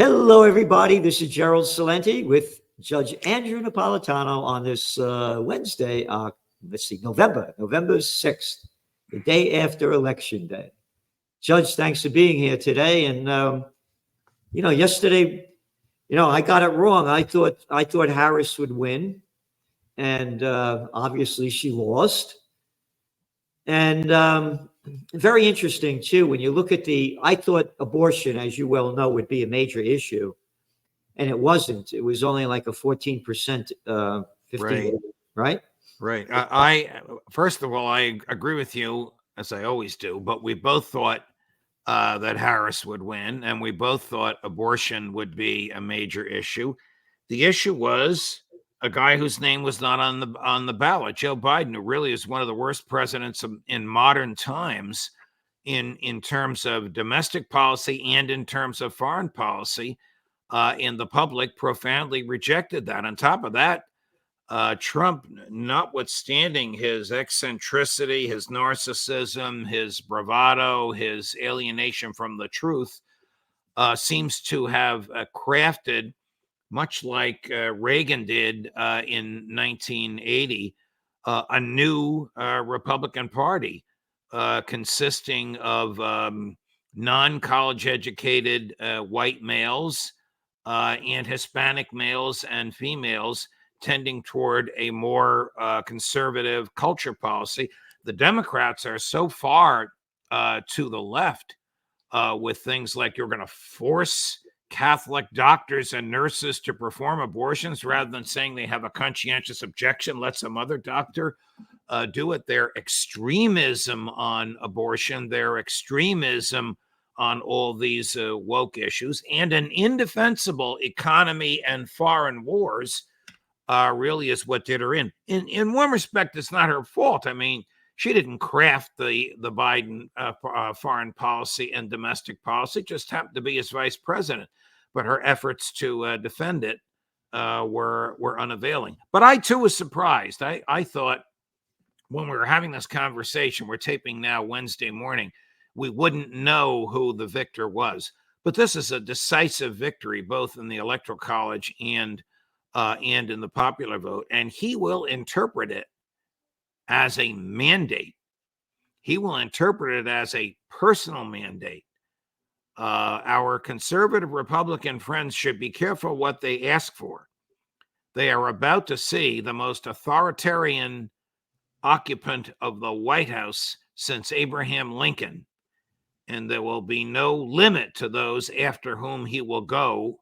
Hello, everybody. This is Gerald Salenti with Judge Andrew Napolitano on this Wednesday. November 6th, the day after Election Day. Judge, thanks for being here today. And yesterday, I got it wrong. I thought Harris would win, and obviously she lost. And very interesting too when you look at I thought abortion, as you well know, would be a major issue, and it wasn't. It was only like a 14%, 15, right? Right. I first of all, I agree with you, as I always do. But we both thought that Harris would win, and we both thought abortion would be a major issue. The issue was a guy whose name was not on the ballot, Joe Biden, who really is one of the worst presidents in modern times in terms of domestic policy and in terms of foreign policy. And the public profoundly rejected that. On top of that, Trump, notwithstanding his eccentricity, his narcissism, his bravado, his alienation from the truth, seems to have crafted, much like Reagan did in 1980, a new Republican Party consisting of non-college educated white males and Hispanic males and females, tending toward a more conservative culture policy. The Democrats are so far to the left with things like you're going to force Catholic doctors and nurses to perform abortions rather than saying they have a conscientious objection, let some other doctor do it. Their extremism on abortion, their extremism on all these woke issues, and an indefensible economy and foreign wars really is what did her in. In one respect, it's not her fault. I mean, she didn't craft the Biden foreign policy and domestic policy, just happened to be his vice president. But her efforts to defend it were unavailing. But I, too, was surprised. I thought when we were having this conversation, we're taping now Wednesday morning, we wouldn't know who the victor was. But this is a decisive victory, both in the Electoral College and in the popular vote. And he will interpret it as a mandate. He will interpret it as a personal mandate. Our conservative Republican friends should be careful what they ask for. They are about to see the most authoritarian occupant of the White House since Abraham Lincoln. And there will be no limit to those after whom he will go,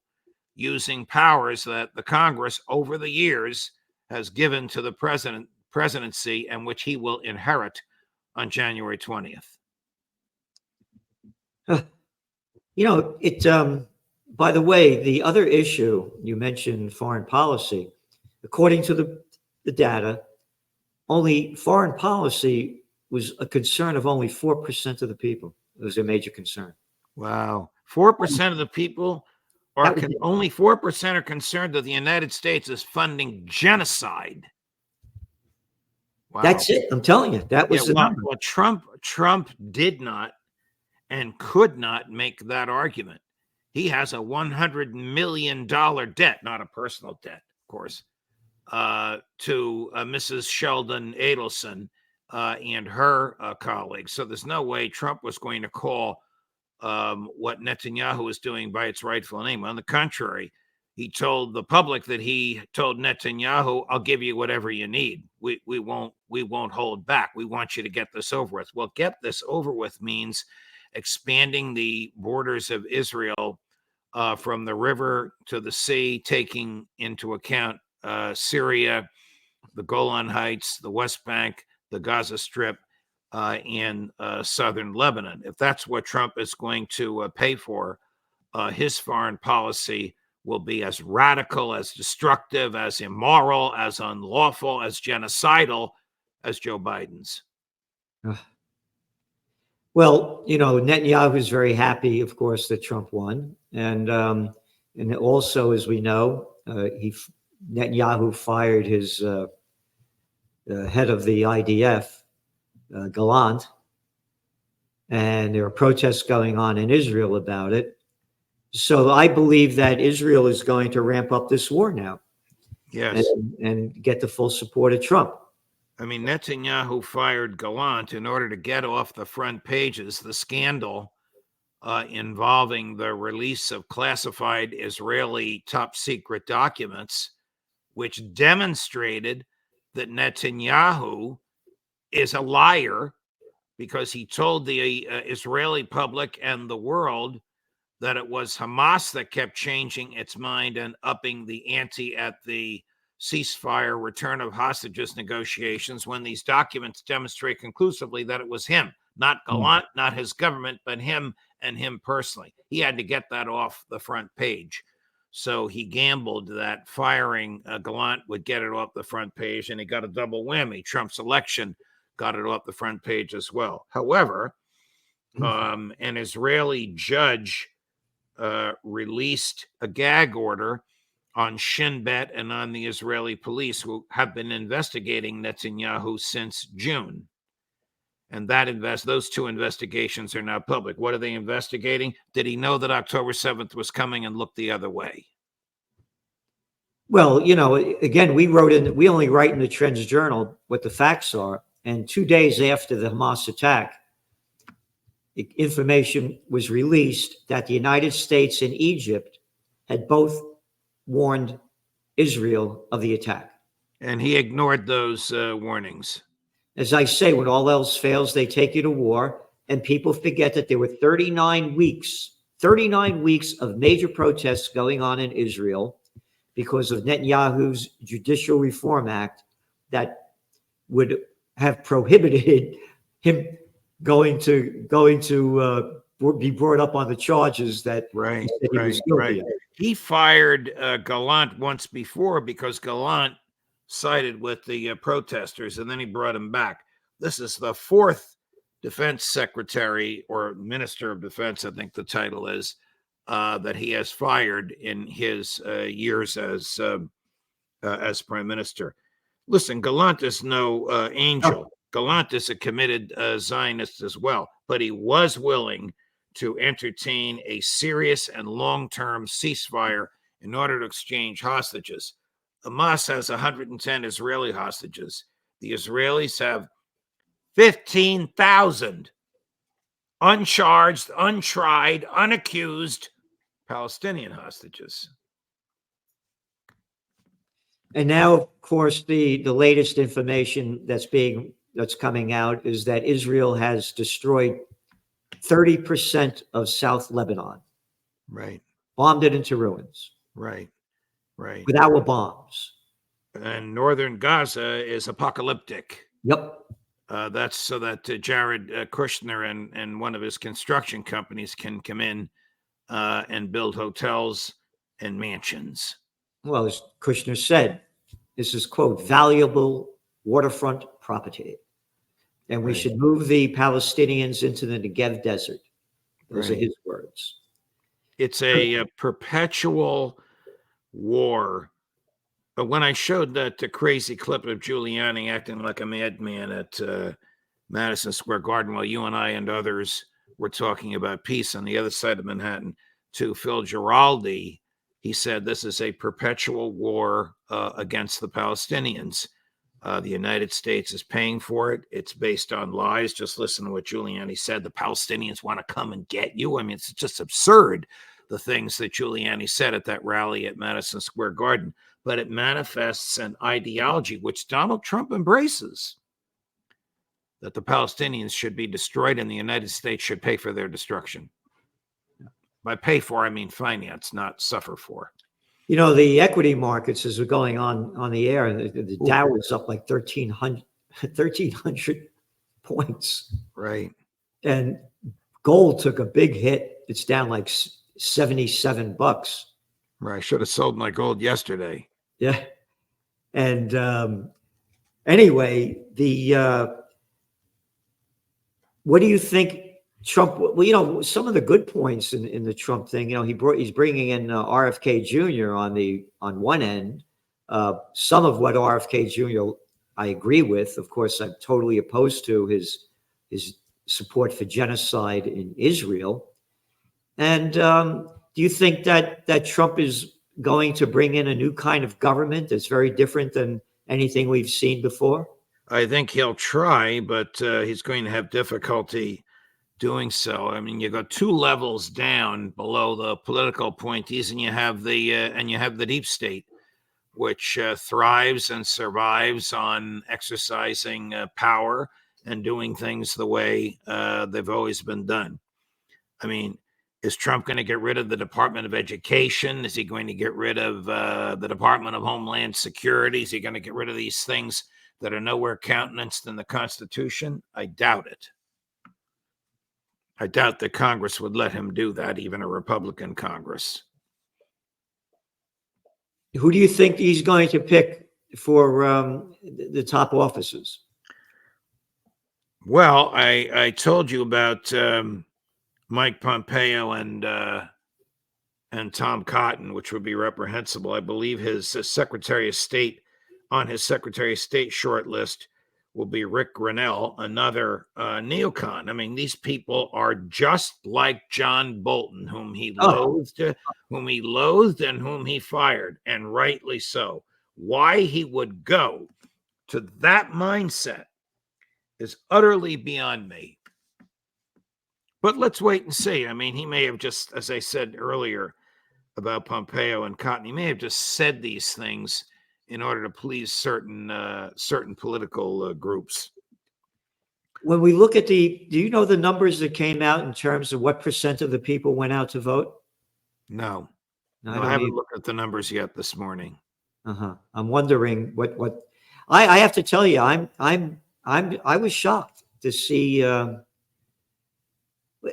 using powers that the Congress over the years has given to the presidency, and which he will inherit on January 20th. By the way, the other issue you mentioned, foreign policy, according to the data, only foreign policy was a concern of only 4% of the people. It was a major concern. Wow. 4% of the people are only 4% are concerned that the United States is funding genocide. Wow. That's it. I'm telling you, that was the number. Well, Trump did not and could not make that argument. He has a $100 million debt, not a personal debt, of course, to Mrs. Sheldon Adelson and her colleagues. So there's no way Trump was going to call what Netanyahu is doing by its rightful name. On the contrary, he told the public that he told Netanyahu, "I'll give you whatever you need. We won't hold back. We want you to get this over with." Well, get this over with means expanding the borders of Israel from the river to the sea, taking into account Syria, the Golan Heights, the West Bank, the Gaza Strip, and southern Lebanon. If that's what Trump is going to pay for, his foreign policy will be as radical, as destructive, as immoral, as unlawful, as genocidal as Joe Biden's. Well, Netanyahu is very happy, of course, that Trump won. And also, as we know, Netanyahu fired his head of the IDF, Gallant, and there are protests going on in Israel about it. So I believe that Israel is going to ramp up this war now Yes. and get the full support of Trump. I mean, Netanyahu fired Gallant in order to get off the front pages the scandal involving the release of classified Israeli top secret documents, which demonstrated that Netanyahu is a liar because he told the Israeli public and the world that it was Hamas that kept changing its mind and upping the ante at the ceasefire return of hostages negotiations, when these documents demonstrate conclusively that it was him, not Gallant, not his government, but him and him personally. He had to get that off the front page. So he gambled that firing Gallant would get it off the front page, and he got a double whammy. Trump's election got it off the front page as well. However, an Israeli judge released a gag order on Shin Bet and on the Israeli police, who have been investigating Netanyahu since June. And those two investigations are now public. What are they investigating? Did he know that October 7th was coming and look the other way? Well, again, we only write in the Trends Journal what the facts are. And 2 days after the Hamas attack, information was released that the United States and Egypt had both warned Israel of the attack. And he ignored those warnings. As I say, when all else fails, they take you to war. And people forget that there were 39 weeks of major protests going on in Israel because of Netanyahu's Judicial Reform Act that would have prohibited him going to be brought up on the charges that right, he was guilty of. He fired Gallant once before because Gallant sided with the protesters, and then he brought him back. This is the fourth defense secretary or minister of defense, I think the title is, that he has fired in his years as prime minister. Listen, Gallant is no angel. Oh. Gallant is a committed Zionist as well, but he was willing to entertain a serious and long-term ceasefire in order to exchange hostages. Hamas has 110 Israeli hostages. The Israelis have 15,000 uncharged, untried, unaccused Palestinian hostages. And now, of course, the latest information that's coming out is that Israel has destroyed 30% of South Lebanon. Right. Bombed it into ruins. Right. With our bombs. And northern Gaza is apocalyptic. Yep. That's so that Jared Kushner and one of his construction companies can come in and build hotels and mansions. Well, as Kushner said, this is, quote, valuable waterfront property. And we should move the Palestinians into the Negev desert. Those are his words. It's a perpetual war. But when I showed that crazy clip of Giuliani acting like a madman at Madison Square Garden while you and I and others were talking about peace on the other side of Manhattan to Phil Giraldi, he said this is a perpetual war against the Palestinians. The United States is paying for it. It's based on lies. Just listen to what Giuliani said. The Palestinians want to come and get you. I mean, it's just absurd, the things that Giuliani said at that rally at Madison Square Garden. But it manifests an ideology which Donald Trump embraces, that the Palestinians should be destroyed and the United States should pay for their destruction. By pay for, I mean finance, not suffer for. You know, the equity markets, as we're going on the air, the Dow is up like 1,300 points. Right. And gold took a big hit. It's down like $77. Right. I should have sold my gold yesterday. Yeah. And anyway, what do you think Trump? Well, you know, some of the good points in the Trump thing. You know, he's bringing in RFK Jr. on one end. Some of what RFK Jr. I agree with. Of course, I'm totally opposed to his support for genocide in Israel. And do Do you think that Trump is going to bring in a new kind of government that's very different than anything we've seen before? I think he'll try, but he's going to have difficulty doing so. I mean, you go two levels down below the political appointees, and you have the deep state, which thrives and survives on exercising power and doing things the way they've always been done. I mean, is Trump going to get rid of the Department of Education? Is he going to get rid of the Department of Homeland Security? Is he going to get rid of these things that are nowhere countenanced in the Constitution? I doubt it. I doubt that Congress would let him do that, even a Republican Congress. Who do you think he's going to pick for the top offices? Well, I told you about Mike Pompeo and Tom Cotton, which would be reprehensible. I believe his Secretary of State on his Secretary of State short list will be Rick Grinnell, another neocon. I mean, these people are just like John Bolton, whom he loathed, and whom he fired, and rightly so. Why he would go to that mindset is utterly beyond me. But let's wait and see. I mean, he may have just, as I said earlier about Pompeo and Cotton, he may have just said these things in order to please certain political groups. When we look at do you know the numbers that came out in terms of what percent of the people went out to vote? No, I haven't looked at the numbers yet this morning. I'm wondering what I have to tell you. I was shocked to see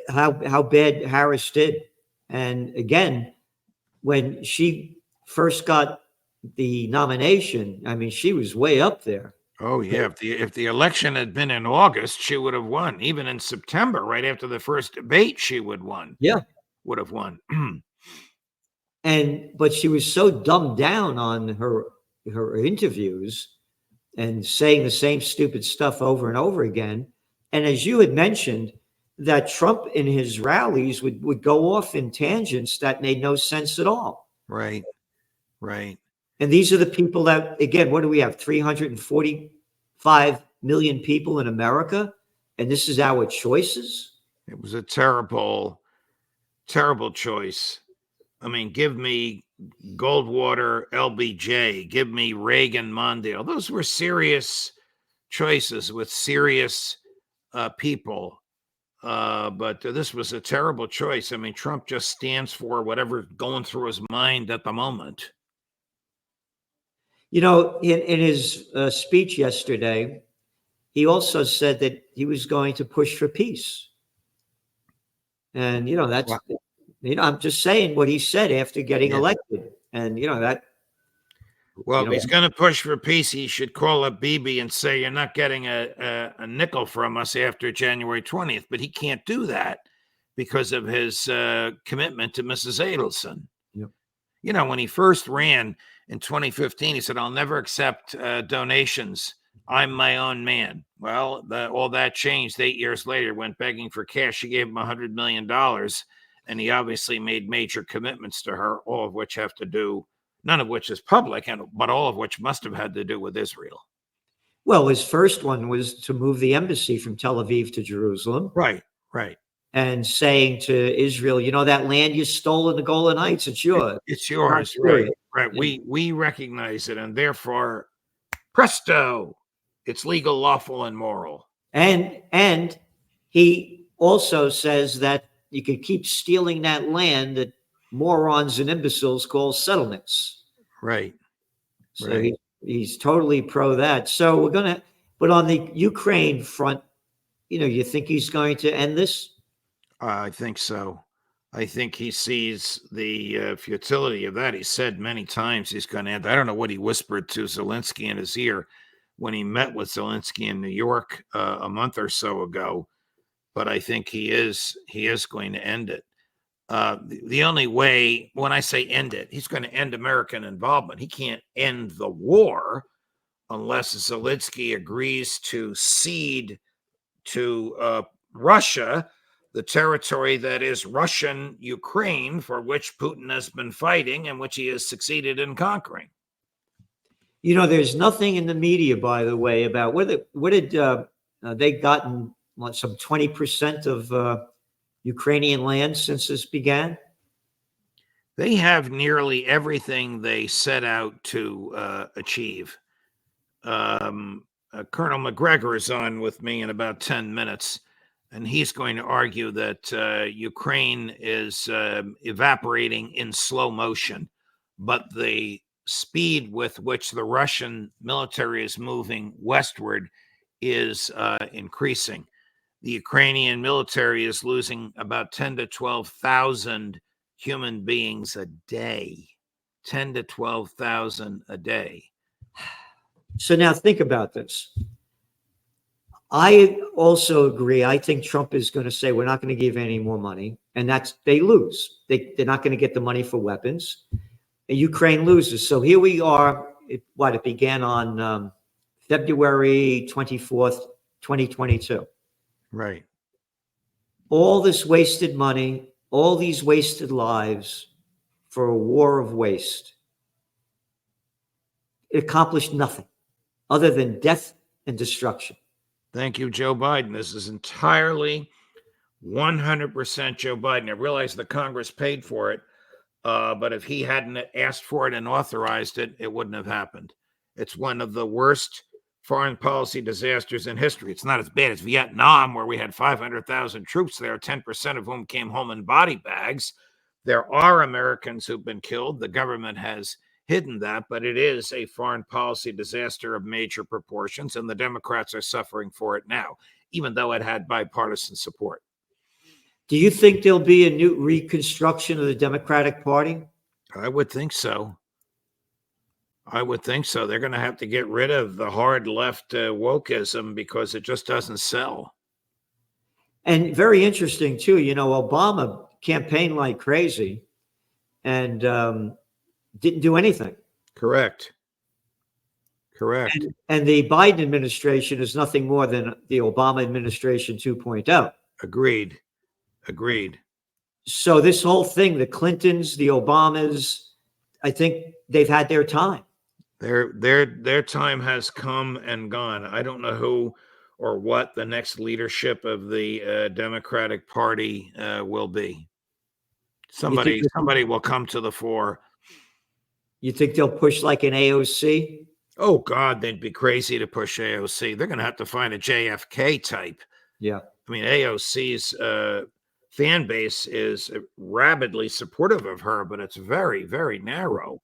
how bad Harris did. And again, when she first got the nomination, I mean, she was way up there. Oh yeah, if the election had been in August, she would have won. Even in September, right after the first debate, she would have won. But she was so dumbed down on her interviews and saying the same stupid stuff over and over again. And as you had mentioned, that Trump in his rallies would go off in tangents that made no sense at all. Right. And these are the people that, again, what do we have? 345 million people in America. And this is our choices. It was a terrible, terrible choice. I mean, give me Goldwater, LBJ, give me Reagan, Mondale. Those were serious choices with serious people. But this was a terrible choice. I mean, Trump just stands for whatever's going through his mind at the moment. You know, in his speech yesterday, he also said that he was going to push for peace. And, that's, I'm just saying what he said after getting elected. And, that. Well, if he's going to push for peace, he should call up Bibi and say, you're not getting a nickel from us after January 20th. But he can't do that because of his commitment to Mrs. Adelson. Yep. When he first ran in 2015, he said, I'll never accept donations. I'm my own man. Well, all that changed 8 years later, went begging for cash. She gave him $100 million. And he obviously made major commitments to her, all of which have to do, none of which is public, but all of which must have had to do with Israel. Well, his first one was to move the embassy from Tel Aviv to Jerusalem. Right. And saying to Israel, that land you stole in the Golan Heights, it's yours. It's yours, right. We recognize it, and therefore, presto, it's legal, lawful, and moral. And he also says that you could keep stealing that land that morons and imbeciles call settlements. Right. So he's totally pro that. So we're going to, but on the Ukraine front, you think he's going to end this? I think so. I think he sees the futility of that. He said many times he's going to end. I don't know what he whispered to Zelensky in his ear when he met with Zelensky in New York a month or so ago, but I think he is going to end it. The only way, when I say end it, he's going to end American involvement. He can't end the war unless Zelensky agrees to cede to Russia the territory that is Russian Ukraine, for which Putin has been fighting and which he has succeeded in conquering. You know, there's nothing in the media, by the way, about what did they gotten some 20% of Ukrainian land since this began? They have nearly everything they set out to achieve. Colonel McGregor is on with me in about 10 minutes, and he's going to argue that Ukraine is evaporating in slow motion, but the speed with which the Russian military is moving westward is increasing. The Ukrainian military is losing about 10 to 12,000 human beings a day. 10 to 12,000 a day. So now think about this. I also agree. I think Trump is going to say, we're not going to give any more money. And they lose. They're not going to get the money for weapons. And Ukraine loses. So here we are. It began on February 24th, 2022. Right. All this wasted money, all these wasted lives for a war of waste. It accomplished nothing other than death and destruction. Thank you, Joe Biden. This is entirely 100% Joe Biden. I realize the Congress paid for it, but if he hadn't asked for it and authorized it, it wouldn't have happened. It's one of the worst foreign policy disasters in history. It's not as bad as Vietnam, where we had 500,000 troops there, 10% of whom came home in body bags. There are Americans who've been killed. The government has hidden that, but it is a foreign policy disaster of major proportions, and the Democrats are suffering for it now, even though it had bipartisan support. Do you think there'll be a new reconstruction of the Democratic Party? I would think so. I would think so. They're going to have to get rid of the hard left wokeism because it just doesn't sell. And very interesting, too, you know, Obama campaigned like crazy and didn't do anything. Correct. And the Biden administration is nothing more than the Obama administration 2.0. Agreed. So this whole thing, the Clintons, the Obamas, I think they've had their time. Their time has come and gone. I don't know who or what the next leadership of the Democratic Party will be. Somebody will come to the fore. You think they'll push like an AOC? Oh, God, they'd be crazy to push AOC. They're going to have to find a JFK type. Yeah. I mean, AOC's fan base is rabidly supportive of her, but it's very, very narrow.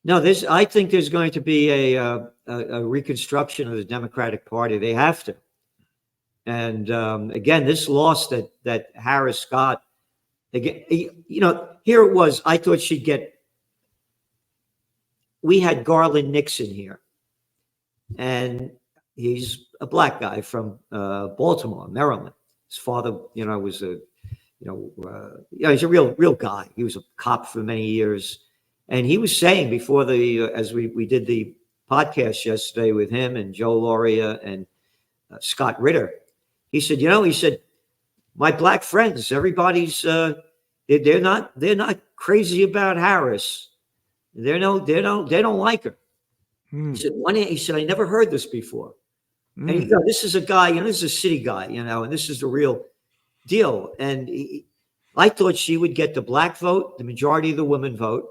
No, I think there's going to be a reconstruction of the Democratic Party. They have to. And again, this loss that Harris got, again, you know, here it was. I thought she'd get. We had Garland Nixon here, and he's a black guy from Baltimore, Maryland. His father, you know, was he's a real guy. He was a cop for many years. And he was saying before as we did the podcast yesterday with him and Joe Lauria and Scott Ritter, he said, my black friends, everybody's, they're not crazy about Harris. They don't like her. He said, I never heard this before. And this is a guy, this is a city guy, and this is the real deal. And I thought she would get the black vote, the majority of the women vote.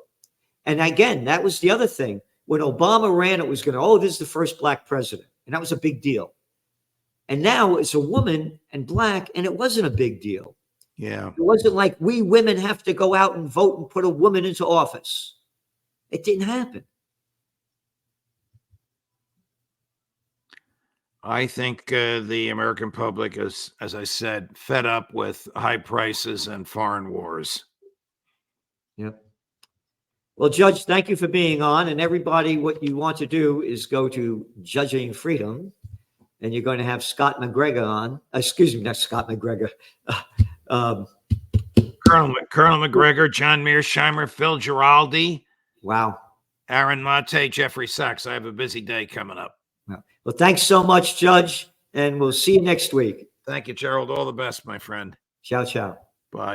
And again, that was the other thing. When Obama ran, it was this is the first black president. And that was a big deal. And now it's a woman and black, and it wasn't a big deal. Yeah. It wasn't like we women have to go out and vote and put a woman into office. It didn't happen. I think the American public is, as I said, fed up with high prices and foreign wars. Yep. Well, Judge, thank you for being on. And everybody, what you want to do is go to Judging Freedom, and you're going to have Scott McGregor on. Excuse me, not Scott McGregor. Colonel McGregor, John Mearsheimer, Phil Giraldi. Wow. Aaron Mate, Jeffrey Sachs. I have a busy day coming up. Well, thanks so much, Judge, and we'll see you next week. Thank you, Gerald. All the best, my friend. Ciao, ciao. Bye.